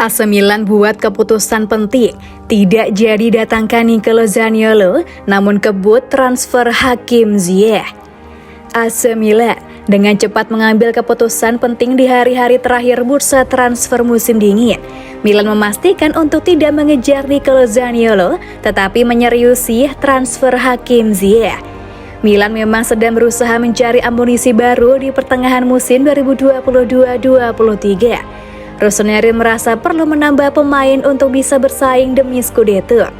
AC Milan buat keputusan penting, tidak jadi datangkan Nicolo Zaniolo, namun kebut transfer Hakim Ziyech. AC Milan dengan cepat mengambil keputusan penting di hari-hari terakhir bursa transfer musim dingin. Milan memastikan untuk tidak mengejar Nicolo Zaniolo, tetapi menyeriusi transfer Hakim Ziyech. Milan memang sedang berusaha mencari amunisi baru di pertengahan musim 2022-2023. Rossoneri merasa perlu menambah pemain untuk bisa bersaing demi Scudetto.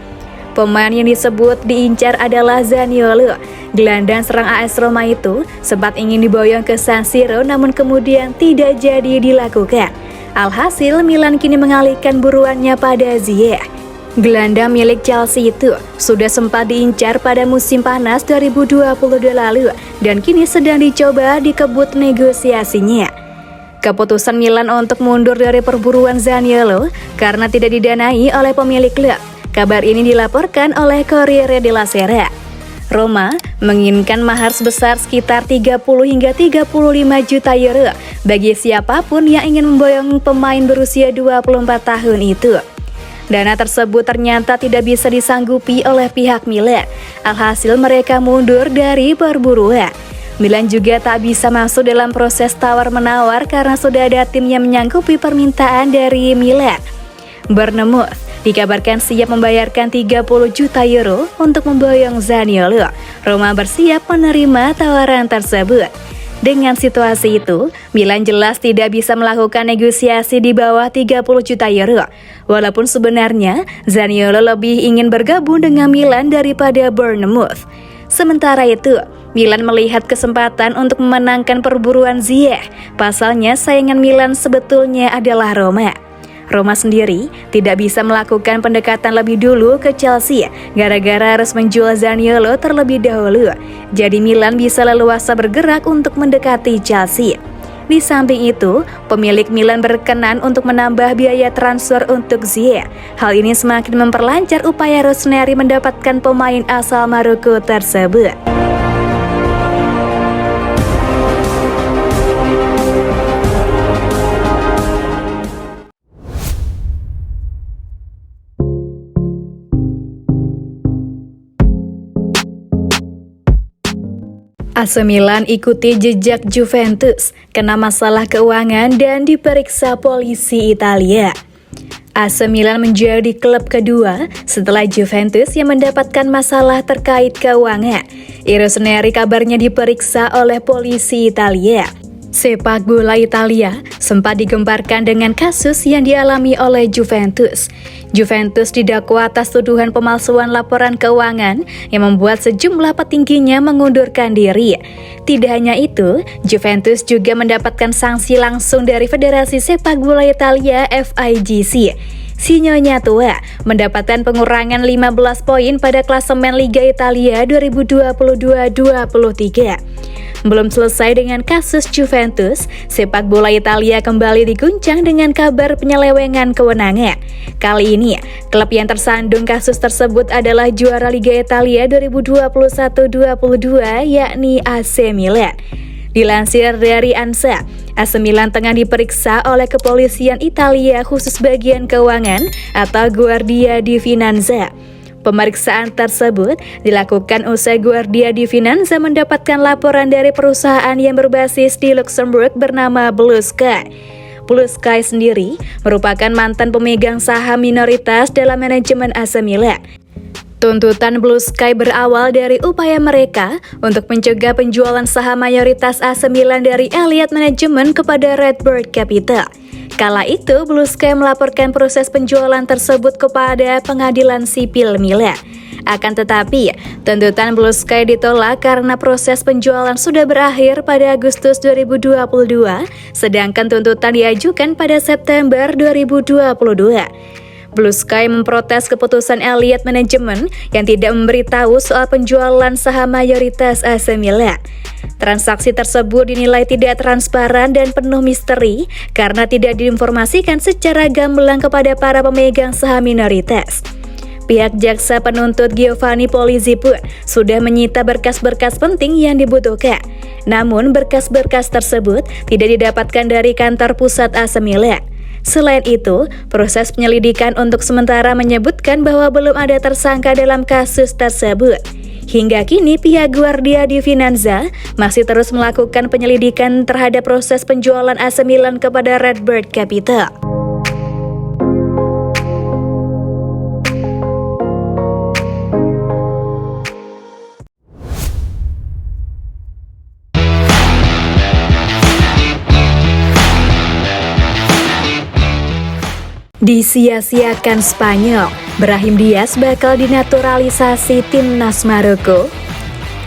Pemain yang disebut diincar adalah Zaniolo. Gelandang serang AS Roma itu sempat ingin diboyong ke San Siro, namun kemudian tidak jadi dilakukan. Alhasil Milan kini mengalihkan buruannya pada Ziyech. Gelandang milik Chelsea itu sudah sempat diincar pada musim panas 2022 lalu dan kini sedang dicoba dikebut negosiasinya. Keputusan Milan untuk mundur dari perburuan Zaniolo karena tidak didanai oleh pemilik klub. Kabar ini dilaporkan oleh Corriere della Sera. Roma menginginkan mahar sebesar sekitar 30 hingga 35 juta euro bagi siapapun yang ingin memboyong pemain berusia 24 tahun itu. Dana tersebut ternyata tidak bisa disanggupi oleh pihak Milan. Alhasil mereka mundur dari perburuan. Milan juga tak bisa masuk dalam proses tawar-menawar karena sudah ada tim yang menyanggupi permintaan dari Milan. Bournemouth dikabarkan siap membayarkan 30 juta euro untuk memboyong Zaniolo. Roma bersiap menerima tawaran tersebut. Dengan situasi itu, Milan jelas tidak bisa melakukan negosiasi di bawah 30 juta euro. Walaupun sebenarnya Zaniolo lebih ingin bergabung dengan Milan daripada Bournemouth. Sementara itu, Milan melihat kesempatan untuk memenangkan perburuan Ziyech. Pasalnya saingan Milan sebetulnya adalah Roma. Roma sendiri tidak bisa melakukan pendekatan lebih dulu ke Chelsea gara-gara harus menjual Zaniolo terlebih dahulu. Jadi Milan bisa leluasa bergerak untuk mendekati Chelsea. Di samping itu, pemilik Milan berkenan untuk menambah biaya transfer untuk Ziyech. Hal ini semakin memperlancar upaya Rossoneri mendapatkan pemain asal Maroko tersebut. AC Milan ikuti jejak Juventus, kena masalah keuangan dan diperiksa polisi Italia. AC Milan menjadi klub kedua setelah Juventus yang mendapatkan masalah terkait keuangan. Rossoneri kabarnya diperiksa oleh polisi Italia. Sepak bola Italia sempat digemparkan dengan kasus yang dialami oleh Juventus. Juventus didakwa atas tuduhan pemalsuan laporan keuangan yang membuat sejumlah petingginya mengundurkan diri. Tidak hanya itu, Juventus juga mendapatkan sanksi langsung dari Federasi Sepak Bola Italia FIGC. Si Nyonya Tua mendapatkan pengurangan 15 poin pada klasemen Liga Italia 2022-23. Belum selesai dengan kasus Juventus, sepak bola Italia kembali diguncang dengan kabar penyelewengan kewenangan. Kali ini, klub yang tersandung kasus tersebut adalah juara Liga Italia 2021-22 yakni AC Milan. Dilansir dari ANSA, AC Milan tengah diperiksa oleh kepolisian Italia khusus bagian keuangan atau Guardia di Finanza. Pemeriksaan tersebut dilakukan usai Guardia di Finanza mendapatkan laporan dari perusahaan yang berbasis di Luxembourg bernama Blue Sky. Blue Sky sendiri merupakan mantan pemegang saham minoritas dalam manajemen AC Milan. Tuntutan Blue Sky berawal dari upaya mereka untuk mencegah penjualan saham mayoritas AC Milan dari Elliott Management kepada Redbird Capital. Kala itu, Blue Sky melaporkan proses penjualan tersebut kepada pengadilan sipil Milan. Akan tetapi, tuntutan Blue Sky ditolak karena proses penjualan sudah berakhir pada Agustus 2022, sedangkan tuntutan diajukan pada September 2022. Blue Sky memprotes keputusan Elliott Management yang tidak memberitahu soal penjualan saham mayoritas AC Milan. Transaksi tersebut dinilai tidak transparan dan penuh misteri karena tidak diinformasikan secara gamblang kepada para pemegang saham minoritas. Pihak jaksa penuntut Giovanni Polizzi pun sudah menyita berkas-berkas penting yang dibutuhkan. Namun berkas-berkas tersebut tidak didapatkan dari kantor pusat AC Milan. Selain itu, proses penyelidikan untuk sementara menyebutkan bahwa belum ada tersangka dalam kasus tersebut. Hingga kini pihak Guardia di Finanza masih terus melakukan penyelidikan terhadap proses penjualan AC Milan kepada Redbird Capital. Disia-siakan Spanyol, Brahim Diaz bakal dinaturalisasi timnas Maroko.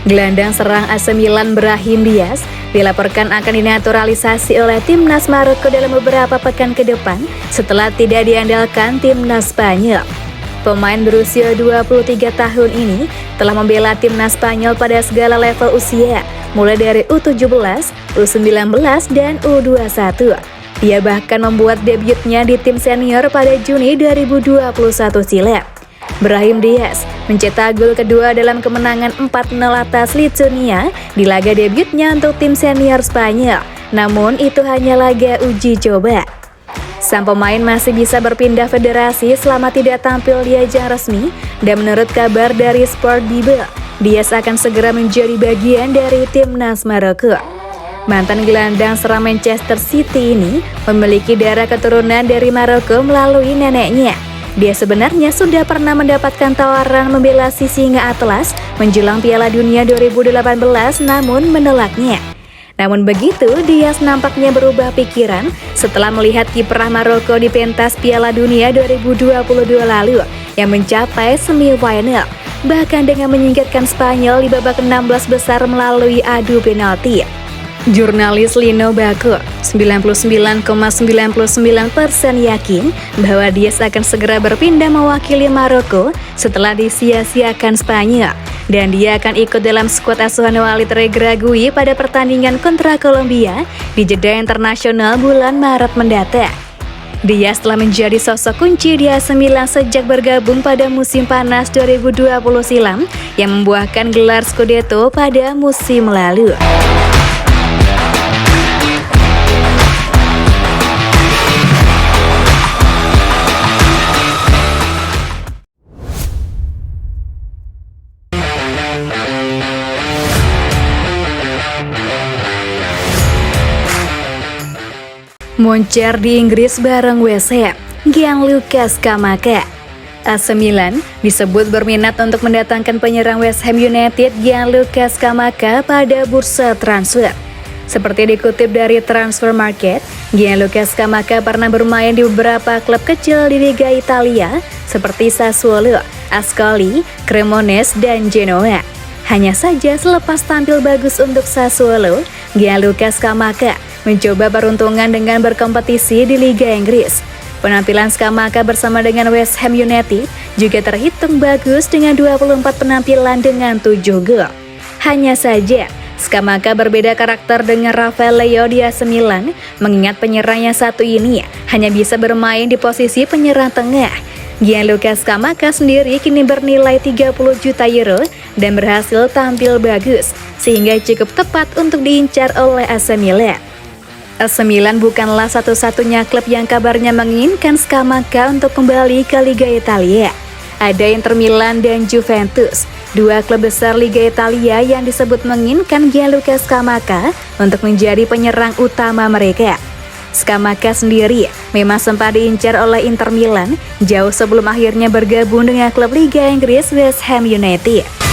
Gelandang serang AC Milan Brahim Diaz dilaporkan akan dinaturalisasi oleh timnas Maroko dalam beberapa pekan ke depan setelah tidak diandalkan timnas Spanyol. Pemain berusia 23 tahun ini telah membela timnas Spanyol pada segala level usia, mulai dari U17, U19, dan U21. Dia bahkan membuat debutnya di tim senior pada Juni 2021 silam. Brahim Diaz mencetak gol kedua dalam kemenangan 4-0 atas Lithuania di laga debutnya untuk tim senior Spanyol. Namun itu hanya laga uji coba. Sang pemain masih bisa berpindah federasi selama tidak tampil di ajang resmi, dan menurut kabar dari Sport Bible, Diaz akan segera menjadi bagian dari timnas Maroko. Mantan gelandang serang Manchester City ini memiliki darah keturunan dari Maroko melalui neneknya. Dia sebenarnya sudah pernah mendapatkan tawaran membela si Singa Atlas menjelang Piala Dunia 2018 namun menolaknya. Namun begitu, Diaz nampaknya berubah pikiran setelah melihat kiprah Maroko di pentas Piala Dunia 2022 lalu yang mencapai semifinal, bahkan dengan menyingkirkan Spanyol di babak 16 besar melalui adu penalti. Jurnalis Lino Bako 99,99% yakin bahwa Diaz akan segera berpindah mewakili Maroko setelah disia-siakan Spanyol, dan dia akan ikut dalam skuad asuhan Walid Regragui pada pertandingan kontra Kolombia di jeda internasional bulan Maret mendatang. Diaz telah menjadi sosok kunci di AC Milan sejak bergabung pada musim panas 2020 silam yang membuahkan gelar Scudetto pada musim lalu. Moncer di Inggris bareng West Ham, Gianluca Scamacca. AC Milan disebut berminat untuk mendatangkan penyerang West Ham United Gianluca Scamacca pada bursa transfer. Seperti dikutip dari Transfer Market, Gianluca Scamacca pernah bermain di beberapa klub kecil di Liga Italia seperti Sassuolo, Ascoli, Cremonese, dan Genoa. Hanya saja selepas tampil bagus untuk Sassuolo, Gianluca Scamacca mencoba peruntungan dengan berkompetisi di Liga Inggris. Penampilan Scamacca bersama dengan West Ham United juga terhitung bagus dengan 24 penampilan dengan 7 gol. Hanya saja, Scamacca berbeda karakter dengan Rafael Leao di AC Milan, mengingat penyerang yang satu ini hanya bisa bermain di posisi penyerang tengah. Gianluca Scamacca sendiri kini bernilai 30 juta euro dan berhasil tampil bagus, sehingga cukup tepat untuk diincar oleh AC Milan. AC Milan bukanlah satu-satunya klub yang kabarnya menginginkan Scamacca untuk kembali ke Liga Italia. Ada Inter Milan dan Juventus, dua klub besar Liga Italia yang disebut menginginkan Gianluca Scamacca untuk menjadi penyerang utama mereka. Scamacca sendiri memang sempat diincar oleh Inter Milan jauh sebelum akhirnya bergabung dengan klub Liga Inggris West Ham United.